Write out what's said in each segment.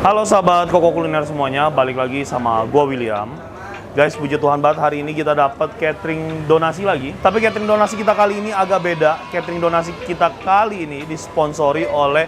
Halo sahabat Koko Kuliner semuanya, balik lagi sama gua William. Guys, puji Tuhan banget hari ini kita dapat catering donasi lagi. Tapi catering donasi kita kali ini agak beda. Catering donasi kita kali ini disponsori oleh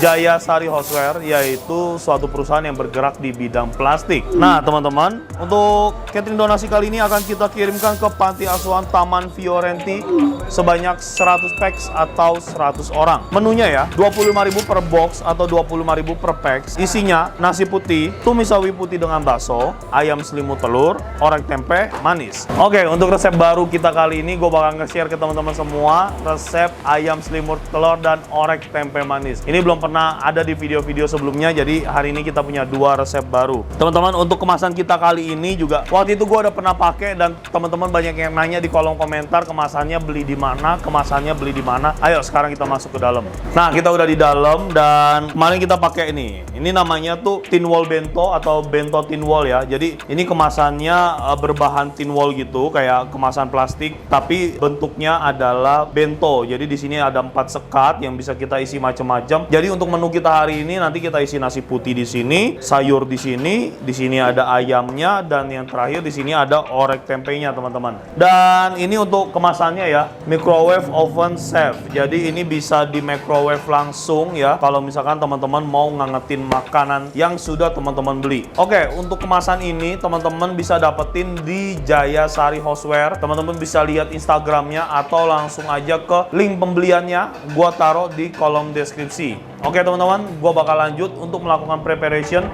Jaya Sari Houseware, yaitu suatu perusahaan yang bergerak di bidang plastik. Nah teman-teman, untuk catering donasi kali ini akan kita kirimkan ke Panti Asuhan Taman Fiorenti sebanyak 100 packs atau 100 orang. Menunya ya, 25.000 per box atau 25.000 per packs. Isinya nasi putih, tumis sawi putih dengan bakso, ayam selimut telur, orek tempe manis. Oke, untuk resep baru kita kali ini gue bakal nge-share ke teman-teman semua resep ayam selimut telur dan orek tempe manis. Ini belum pernah ada di video-video sebelumnya, jadi hari ini kita punya dua resep baru. Teman-teman, untuk kemasan kita kali ini juga waktu itu gue udah pernah pakai dan teman-teman banyak yang nanya di kolom komentar kemasannya beli di mana, kemasannya beli di mana. Ayo sekarang kita masuk ke dalam. Nah, kita udah di dalam dan kemarin kita pakai ini. Ini namanya tuh tin wall bento atau bento tin wall ya. Jadi ini kemasannya berbahan tin wall gitu, kayak kemasan plastik, tapi bentuknya adalah bento. Jadi di sini ada 4 sekat yang bisa kita isi macam-macam. Jadi untuk menu kita hari ini nanti kita isi nasi putih di sini, sayur di sini ada ayamnya, dan yang terakhir di sini ada orek tempenya, teman-teman. Dan ini untuk kemasannya ya, microwave oven safe. Jadi ini bisa di microwave langsung ya, kalau misalkan teman-teman mau ngangetin makanan yang sudah teman-teman beli. Oke, untuk kemasan ini teman-teman bisa dapetin di Jaya Sari Houseware. Teman-teman bisa lihat Instagramnya atau langsung aja ke link pembeliannya gua taruh di kolom deskripsi. Oke teman-teman, gua bakal lanjut untuk melakukan preparation.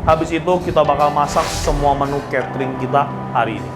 Habis itu kita bakal masak semua menu catering kita hari ini.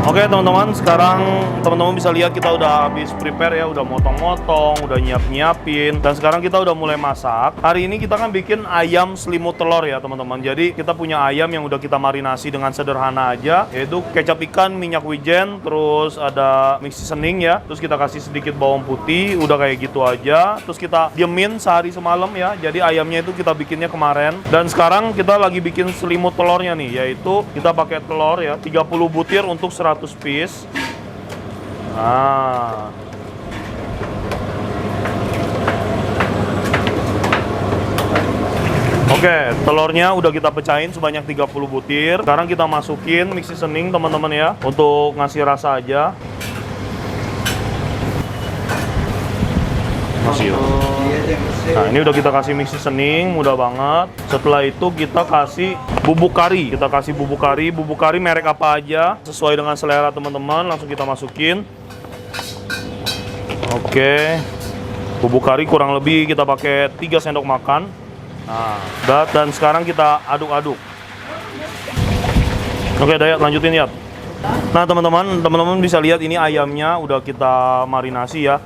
Oke teman-teman, sekarang teman-teman bisa lihat kita udah habis prepare ya, udah motong-motong, udah nyiapin, dan sekarang kita udah mulai masak. Hari ini kita kan bikin ayam selimut telur ya teman-teman. Jadi kita punya ayam yang udah kita marinasi dengan sederhana aja, yaitu kecap ikan, minyak wijen, terus ada mix seasoning ya, terus kita kasih sedikit bawang putih, udah kayak gitu aja. Terus kita diemin sehari semalam ya, jadi ayamnya itu kita bikinnya kemarin. Dan sekarang kita lagi bikin selimut telurnya nih, yaitu kita pakai telur ya, 30 butir untuk 100 piece. Nah, oke, telurnya udah kita pecahin sebanyak 30 butir. Sekarang kita masukin mix seasoning teman-teman ya, untuk ngasih rasa aja. Nah, ini udah kita kasih mix seasoning, mudah banget. Setelah itu kita kasih bubuk kari. Kita kasih bubuk kari merek apa aja, sesuai dengan selera teman-teman, langsung kita masukin. Oke. Bubuk kari kurang lebih kita pakai 3 sendok makan. Nah, dan sekarang kita aduk-aduk. Oke, Dayat lanjutin ya. Nah, teman-teman bisa lihat ini ayamnya udah kita marinasi ya.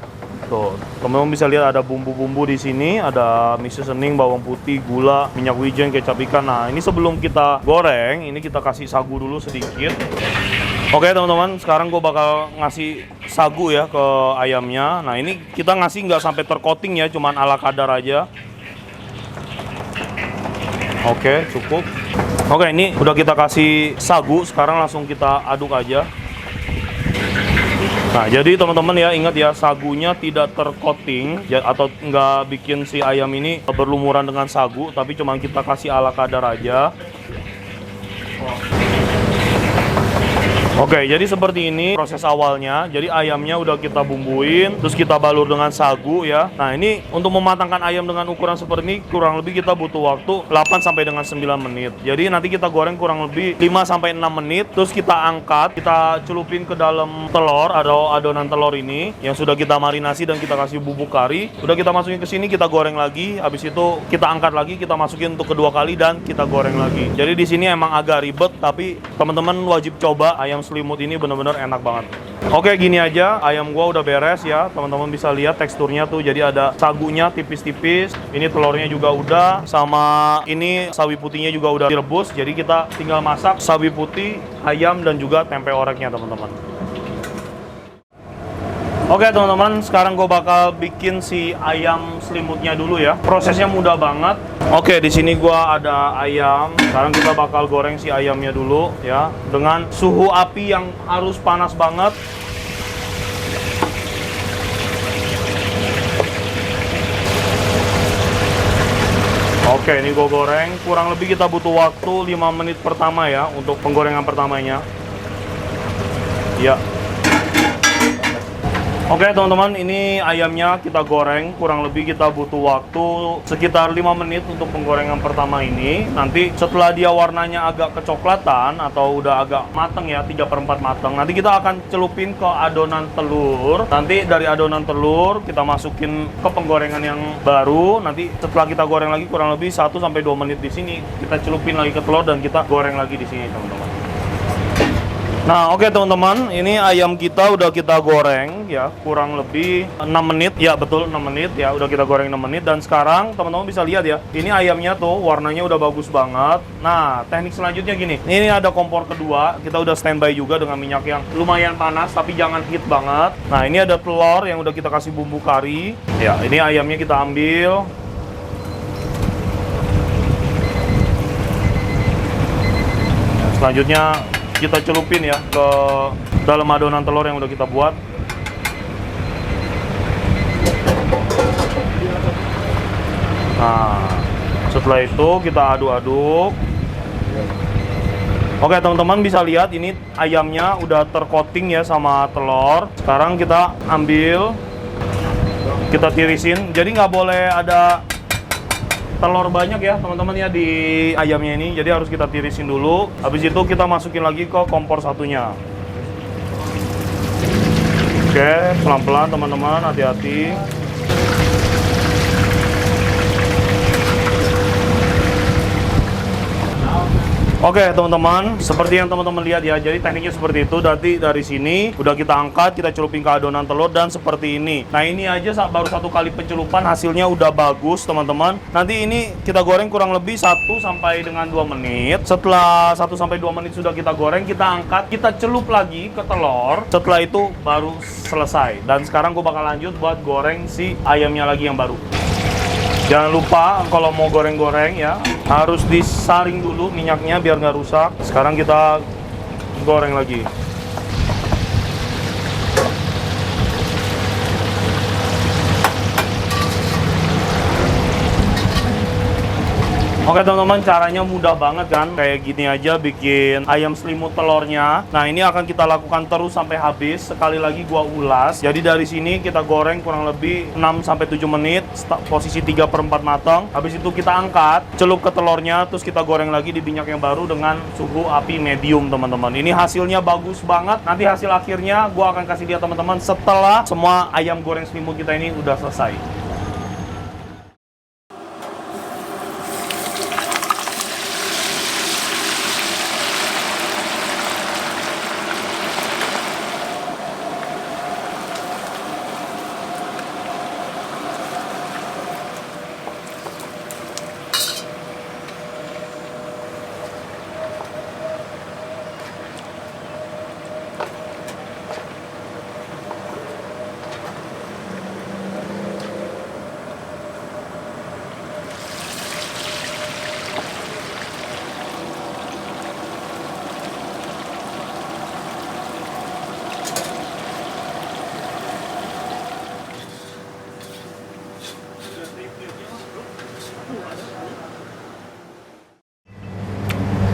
Tuh, teman-teman bisa lihat ada bumbu-bumbu di sini, ada mix seasoning, bawang putih, gula, minyak wijen, kecap ikan. Nah, ini sebelum kita goreng, ini kita kasih sagu dulu sedikit. Oke teman-teman, sekarang gue bakal ngasih sagu ya ke ayamnya. Nah ini kita ngasih nggak sampai tercoating ya, cuman ala kadar aja. Oke, cukup. Oke, ini udah kita kasih sagu, sekarang langsung kita aduk aja. Nah, jadi teman-teman ya, ingat ya, sagunya tidak tercoating ya, atau nggak bikin si ayam ini berlumuran dengan sagu, tapi cuma kita kasih ala kadar aja. Oke, jadi seperti ini proses awalnya. Jadi ayamnya udah kita bumbuin, terus kita balur dengan sagu ya. Nah, ini untuk mematangkan ayam dengan ukuran seperti ini kurang lebih kita butuh waktu 8 sampai dengan 9 menit. Jadi nanti kita goreng kurang lebih 5 sampai 6 menit, terus kita angkat, kita celupin ke dalam telur atau adonan telur ini yang sudah kita marinasi dan kita kasih bubuk kari. Udah kita masukin ke sini, kita goreng lagi. Habis itu kita angkat lagi, kita masukin untuk kedua kali dan kita goreng lagi. Jadi di sini emang agak ribet, tapi teman-teman wajib coba. Ayam selimut ini bener-bener enak banget. Oke, gini aja ayam gua udah beres ya. Teman-teman bisa lihat teksturnya tuh, jadi ada sagunya tipis-tipis. Ini telurnya juga udah, sama ini sawi putihnya juga udah direbus. Jadi kita tinggal masak sawi putih, ayam dan juga tempe oreknya teman-teman. Oke teman-teman, sekarang gue bakal bikin si ayam selimutnya dulu ya. Prosesnya mudah banget. Oke, di sini gue ada ayam. Sekarang kita bakal goreng si ayamnya dulu ya, dengan suhu api yang harus panas banget. Oke, ini gue goreng. Kurang lebih kita butuh waktu 5 menit pertama ya untuk penggorengan pertamanya. Ya. Oke teman-teman, ini ayamnya kita goreng, kurang lebih kita butuh waktu sekitar 5 menit untuk penggorengan pertama ini. Nanti setelah dia warnanya agak kecoklatan atau udah agak mateng ya, 3/4 mateng, nanti kita akan celupin ke adonan telur. Nanti dari adonan telur kita masukin ke penggorengan yang baru. Nanti setelah kita goreng lagi kurang lebih 1 sampai 2 menit di sini, kita celupin lagi ke telur dan kita goreng lagi di sini teman-teman. Nah, oke teman-teman, ini ayam kita udah kita goreng ya, kurang lebih 6 menit. Ya, betul 6 menit ya, udah kita goreng 6 menit. Dan sekarang teman-teman bisa lihat ya, ini ayamnya tuh warnanya udah bagus banget. Nah, teknik selanjutnya gini. Ini ada kompor kedua, kita udah standby juga dengan minyak yang lumayan panas tapi jangan heat banget. Nah, ini ada telur yang udah kita kasih bumbu kari. Ya, ini ayamnya kita ambil. Selanjutnya kita celupin ya ke dalam adonan telur yang udah kita buat. Nah, setelah itu kita aduk-aduk. Oke teman-teman bisa lihat ini ayamnya udah tercoating ya sama telur. Sekarang kita ambil, kita tirisin. Jadi nggak boleh ada telur banyak ya teman-teman ya di ayamnya ini, jadi harus kita tirisin dulu. Habis itu kita masukin lagi ke kompor satunya. Oke, pelan-pelan teman-teman, hati-hati. Oke teman-teman, seperti yang teman-teman lihat ya, jadi tekniknya seperti itu. Dari sini udah kita angkat, kita celupin ke adonan telur dan seperti ini. Nah ini aja baru 1 kali pencelupan hasilnya udah bagus teman-teman. Nanti ini kita goreng kurang lebih 1 sampai dengan 2 menit. Setelah 1 sampai 2 menit sudah kita goreng, kita angkat, kita celup lagi ke telur. Setelah itu baru selesai. Dan sekarang gue bakal lanjut buat goreng si ayamnya lagi yang baru. Jangan lupa kalau mau goreng-goreng ya, harus disaring dulu minyaknya biar nggak rusak. Sekarang kita goreng lagi. Oke teman-teman, caranya mudah banget kan? Kayak gini aja bikin ayam selimut telurnya. Nah ini akan kita lakukan terus sampai habis. Sekali lagi gua ulas. Jadi dari sini kita goreng kurang lebih 6-7 menit, posisi 3/4 matang. Habis itu kita angkat, celup ke telurnya, terus kita goreng lagi di minyak yang baru dengan suhu api medium teman-teman. Ini hasilnya bagus banget. Nanti hasil akhirnya gua akan kasih lihat teman-teman setelah semua ayam goreng selimut kita ini udah selesai.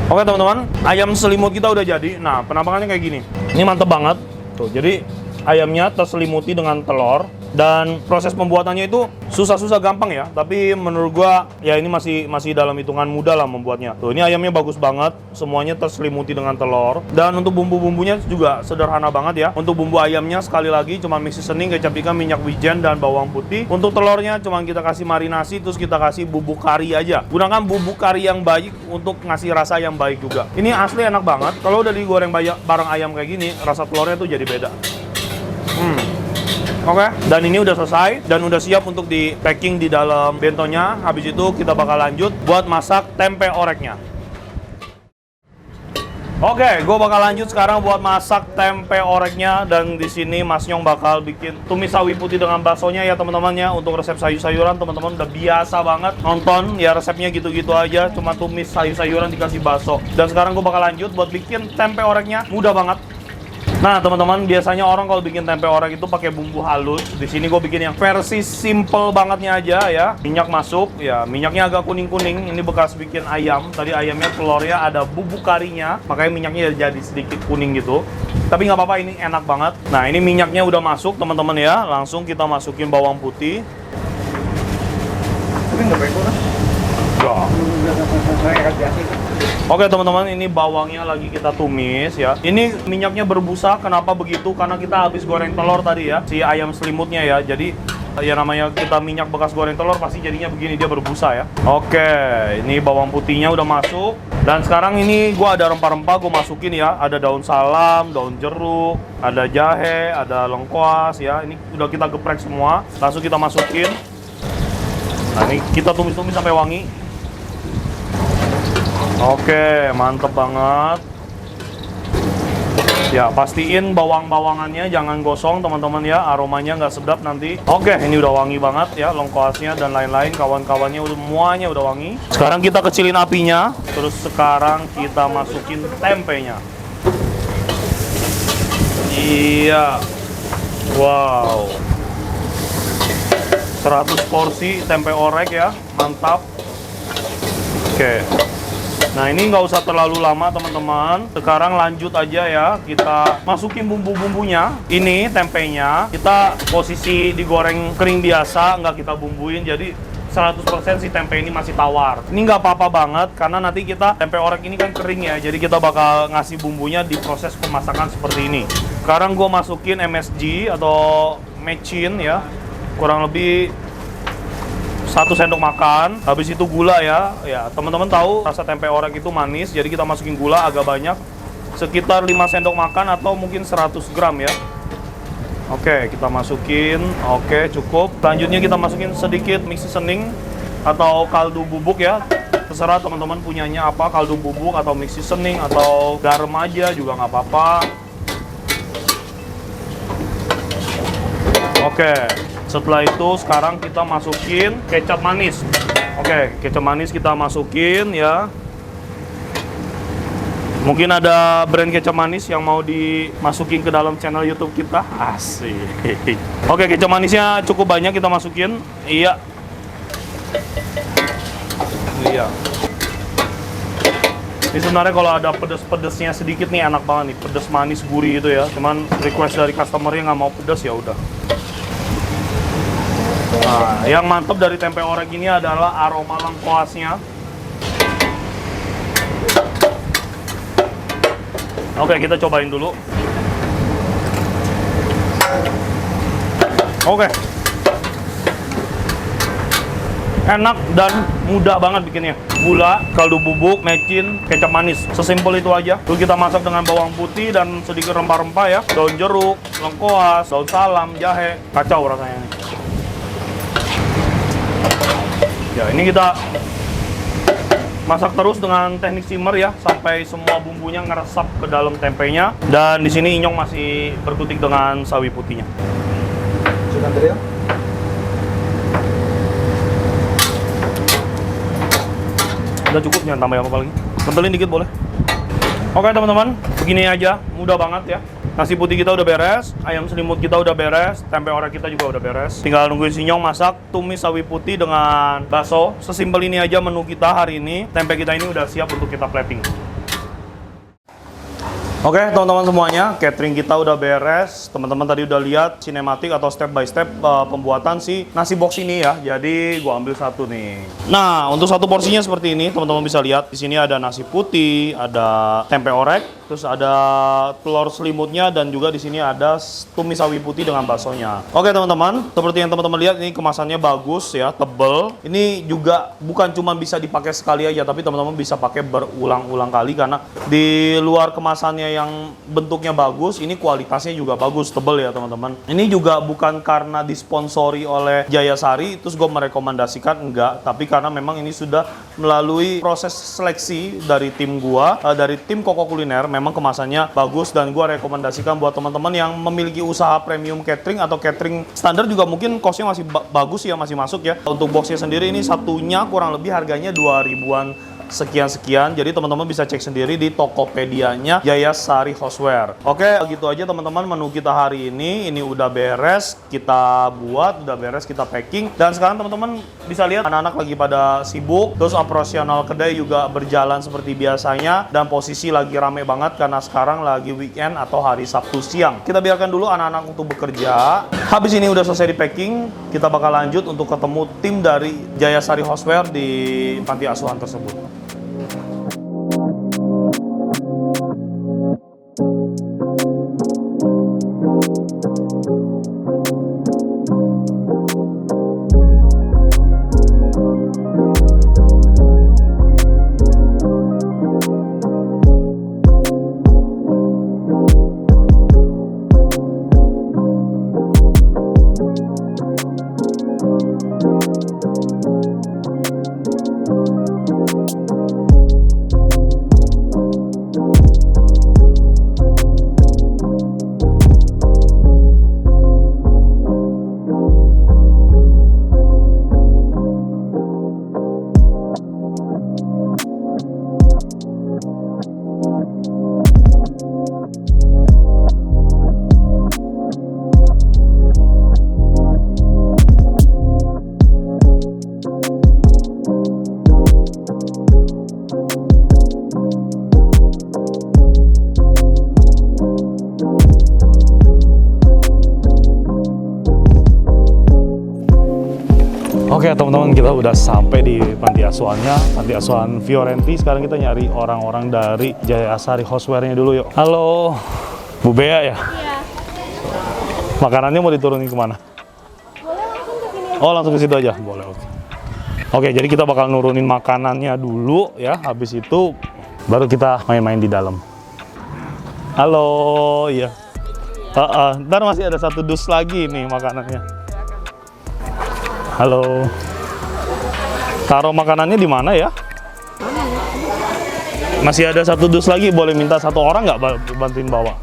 Oke teman-teman, ayam selimut kita udah jadi. Nah, penampakannya kayak gini. Ini mantep banget. Tuh, jadi ayamnya terselimuti dengan telur. Dan proses pembuatannya itu susah-susah gampang ya. Tapi menurut gua ya ini masih dalam hitungan mudah lah membuatnya. Tuh, ini ayamnya bagus banget. Semuanya terselimuti dengan telur. Dan untuk bumbu-bumbunya juga sederhana banget ya. Untuk bumbu ayamnya sekali lagi cuma mix seasoning, kecap ikan, minyak wijen, dan bawang putih. Untuk telurnya cuma kita kasih marinasi, terus kita kasih bubuk kari aja. Gunakan bubuk kari yang baik untuk ngasih rasa yang baik juga. Ini asli enak banget. Kalau udah digoreng bareng ayam kayak gini, rasa telurnya tuh jadi beda. Oke, dan ini udah selesai dan udah siap untuk di packing di dalam bentonya. Habis itu kita bakal lanjut buat masak tempe oreknya. Oke, gue bakal lanjut sekarang buat masak tempe oreknya. Dan di sini Mas Nyong bakal bikin tumis sawi putih dengan baksonya ya teman-teman ya. Untuk resep sayur-sayuran teman-teman udah biasa banget nonton ya, resepnya gitu-gitu aja. Cuma tumis sayur-sayuran dikasih bakso. Dan sekarang gue bakal lanjut buat bikin tempe oreknya, mudah banget. Nah teman-teman, biasanya orang kalau bikin tempe orek itu pakai bumbu halus. Di sini gue bikin yang versi simple bangetnya aja ya. Minyak masuk, ya minyaknya agak kuning-kuning. Ini bekas bikin ayam. Tadi ayamnya telurnya ada bubuk karinya, makanya minyaknya jadi sedikit kuning gitu. Tapi nggak apa-apa, ini enak banget. Nah ini minyaknya udah masuk teman-teman ya. Langsung kita masukin bawang putih. Tapi nggak bego kan? Oke teman-teman, ini bawangnya lagi kita tumis ya. Ini minyaknya berbusa, kenapa begitu? Karena kita habis goreng telur tadi ya, si ayam selimutnya ya. Jadi ya namanya kita minyak bekas goreng telur pasti jadinya begini, dia berbusa ya. Oke, ini bawang putihnya udah masuk. Dan sekarang ini gua ada rempah-rempah gua masukin ya. Ada daun salam, daun jeruk, ada jahe, ada lengkuas ya. Ini udah kita geprek semua. Langsung kita masukin. Nah ini kita tumis-tumis sampai wangi. Oke, mantep banget. Ya, pastiin bawang-bawangannya jangan gosong teman-teman ya, aromanya nggak sedap nanti. Oke, ini udah wangi banget ya, lengkuasnya dan lain-lain, kawan-kawannya semuanya udah wangi. Sekarang kita kecilin apinya, terus sekarang kita masukin tempenya. Iya. Wow. 100 porsi tempe orek ya, mantap. Oke. Nah ini nggak usah terlalu lama teman-teman. Sekarang lanjut aja ya, kita masukin bumbu-bumbunya. Ini tempenya, kita posisi digoreng kering biasa, nggak kita bumbuin. Jadi 100% si tempe ini masih tawar. Ini nggak apa-apa banget, karena nanti kita tempe orek ini kan kering ya. Jadi kita bakal ngasih bumbunya di proses pemasakan seperti ini. Sekarang gue masukin MSG atau mecin ya, kurang lebih 1 sendok makan. Habis itu gula ya. Ya, teman-teman tahu rasa tempe orek itu manis, jadi kita masukin gula agak banyak. Sekitar 5 sendok makan atau mungkin 100 gram ya. Oke, kita masukin. Oke, cukup. Selanjutnya kita masukin sedikit mix seasoning atau kaldu bubuk ya. Terserah teman-teman punyanya apa, kaldu bubuk atau mix seasoning atau garam aja juga nggak apa-apa. Oke. Setelah itu sekarang kita masukin kecap manis. Oke, kecap manis kita masukin ya. Mungkin ada brand kecap manis yang mau dimasukin ke dalam channel YouTube kita. Asik. Oke, kecap manisnya cukup banyak kita masukin. Iya. Iya. Ini sebenarnya kalau ada pedes-pedesnya sedikit nih enak banget nih. Pedes manis gurih itu ya. Cuman request dari customernya nggak mau pedes ya udah. Nah, yang mantap dari tempe orek ini adalah aroma lengkuasnya. Oke, kita cobain dulu. Oke. Enak dan mudah banget bikinnya. Gula, kaldu bubuk, mecin, kecap manis. Sesimpel itu aja. Terus kita masak dengan bawang putih dan sedikit rempah-rempah ya. Daun jeruk, lengkuas, daun salam, jahe. Kacau rasanya nih. Ya, ini kita masak terus dengan teknik simmer ya sampai semua bumbunya ngeresap ke dalam tempenya. Dan di sini Inyong masih berkutik dengan sawi putihnya. Sudah beliau? Udah cukup, jangan tambah apa-apa lagi. Kentelin dikit boleh. Oke teman-teman, begini aja, mudah banget ya. Nasi putih kita udah beres, ayam selimut kita udah beres, tempe orek kita juga udah beres. Tinggal nungguin si Nyong masak tumis sawi putih dengan bakso. Sesimpel ini aja menu kita hari ini. Tempe kita ini udah siap untuk kita plating. Oke, teman-teman semuanya, catering kita udah beres. Teman-teman tadi udah lihat sinematik atau step by step pembuatan si nasi box ini ya. Jadi gua ambil satu nih. Nah, untuk satu porsinya seperti ini, teman-teman bisa lihat di sini ada nasi putih, ada tempe orek, terus ada telur selimutnya dan juga di sini ada tumis sawi putih dengan baksonya. Oke, teman-teman, seperti yang teman-teman lihat ini kemasannya bagus ya, tebel. Ini juga bukan cuma bisa dipakai sekali aja, tapi teman-teman bisa pakai berulang-ulang kali karena di luar kemasannya yang bentuknya bagus, ini kualitasnya juga bagus, tebel ya teman-teman. Ini juga bukan karena disponsori oleh Jayasari, terus gue merekomendasikan, enggak. Tapi karena memang ini sudah melalui proses seleksi dari tim gua, dari tim Koko Kuliner, memang kemasannya bagus dan gua rekomendasikan buat teman-teman yang memiliki usaha premium catering atau catering standar juga mungkin costnya masih bagus ya, masih masuk ya. Untuk boxnya sendiri ini satunya kurang lebih harganya 2000-an sekian-sekian. Jadi teman-teman bisa cek sendiri di Tokopedia-nya Jayasari Houseware. Oke, gitu aja teman-teman menu kita hari ini. Ini udah beres kita buat, udah beres kita packing. Dan sekarang teman-teman bisa lihat anak-anak lagi pada sibuk. Terus operasional kedai juga berjalan seperti biasanya. Dan posisi lagi rame banget karena sekarang lagi weekend atau hari Sabtu siang. Kita biarkan dulu anak-anak untuk bekerja. Habis ini udah selesai di packing, kita bakal lanjut untuk ketemu tim dari Jayasari Houseware di panti asuhan tersebut. Oke teman-teman, kita udah sampai di panti asuhannya, panti asuhan Fiorenti. Sekarang kita nyari orang-orang dari Jayasari Houseware-nya dulu yuk. Halo, Bu Bea ya? Iya. Makanannya mau diturunin kemana? Boleh langsung ke sini. Oh langsung ke situ aja? Boleh, oke. Oke, jadi kita bakal nurunin makanannya dulu ya. Habis itu baru kita main-main di dalam. Halo, iya. Ntar masih ada satu dus lagi nih makanannya. Halo. Taruh makanannya di mana ya? Masih ada satu dus lagi, boleh minta satu orang nggak bantuin bawa?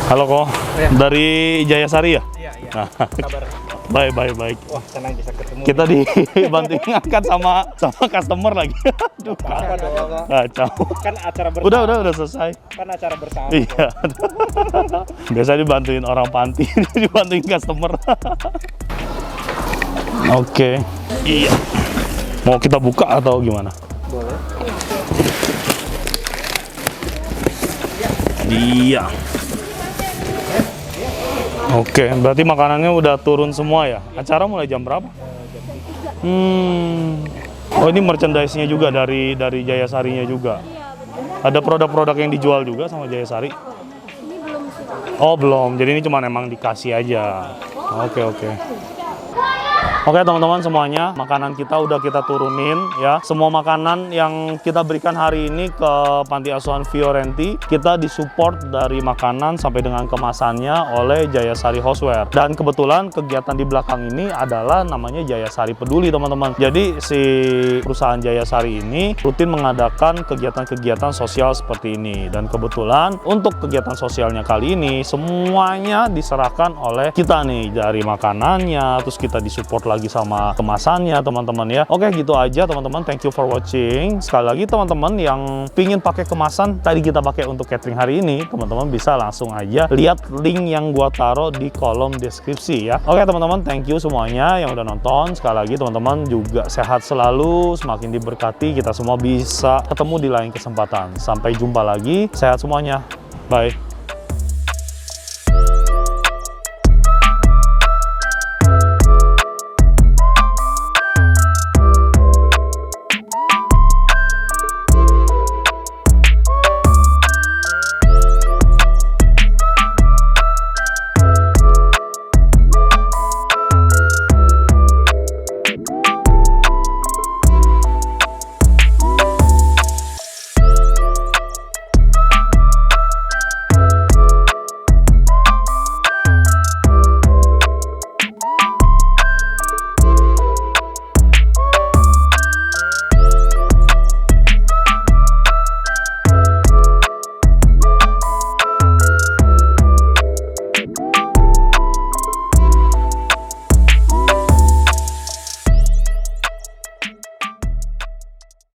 Halo kok, dari Jayasari ya? Iya, iya. Nah, Kabar. baik. Wah, senang bisa ketemu. Kita dibantuin ngangkat sama customer lagi. Aduh, Apa dong? kacau. Kan acara bersama. Udah selesai. Kan acara bersama. Iya. Biasa dibantuin orang panti, dibantuin customer. Oke. Iya. Mau kita buka atau gimana? Boleh. Iya. Oke, berarti makanannya udah turun semua ya? Acara mulai jam berapa? Oh, ini merchandise-nya juga dari Jayasarinya juga. Ada produk-produk yang dijual juga sama Jayasari? Oh, belum. Jadi ini cuma emang dikasih aja. Oke. Oke teman-teman semuanya, makanan kita udah kita turunin ya. Semua makanan yang kita berikan hari ini ke Panti Asuhan Fiorenti, kita disupport dari makanan sampai dengan kemasannya oleh Jayasari Houseware. Dan kebetulan kegiatan di belakang ini adalah namanya Jayasari Peduli teman-teman. Jadi si perusahaan Jayasari ini rutin mengadakan kegiatan-kegiatan sosial seperti ini. Dan kebetulan untuk kegiatan sosialnya kali ini semuanya diserahkan oleh kita nih, dari makanannya, terus kita disupport lagi sama kemasannya teman-teman ya. Oke, gitu aja teman-teman, thank you for watching. Sekali lagi teman-teman yang pingin pakai kemasan tadi kita pakai untuk catering hari ini, teman-teman bisa langsung aja lihat link yang gua taruh di kolom deskripsi ya. Oke teman-teman, thank you semuanya yang udah nonton. Sekali lagi teman-teman juga sehat selalu, semakin diberkati, kita semua bisa ketemu di lain kesempatan. Sampai jumpa lagi, sehat semuanya, bye.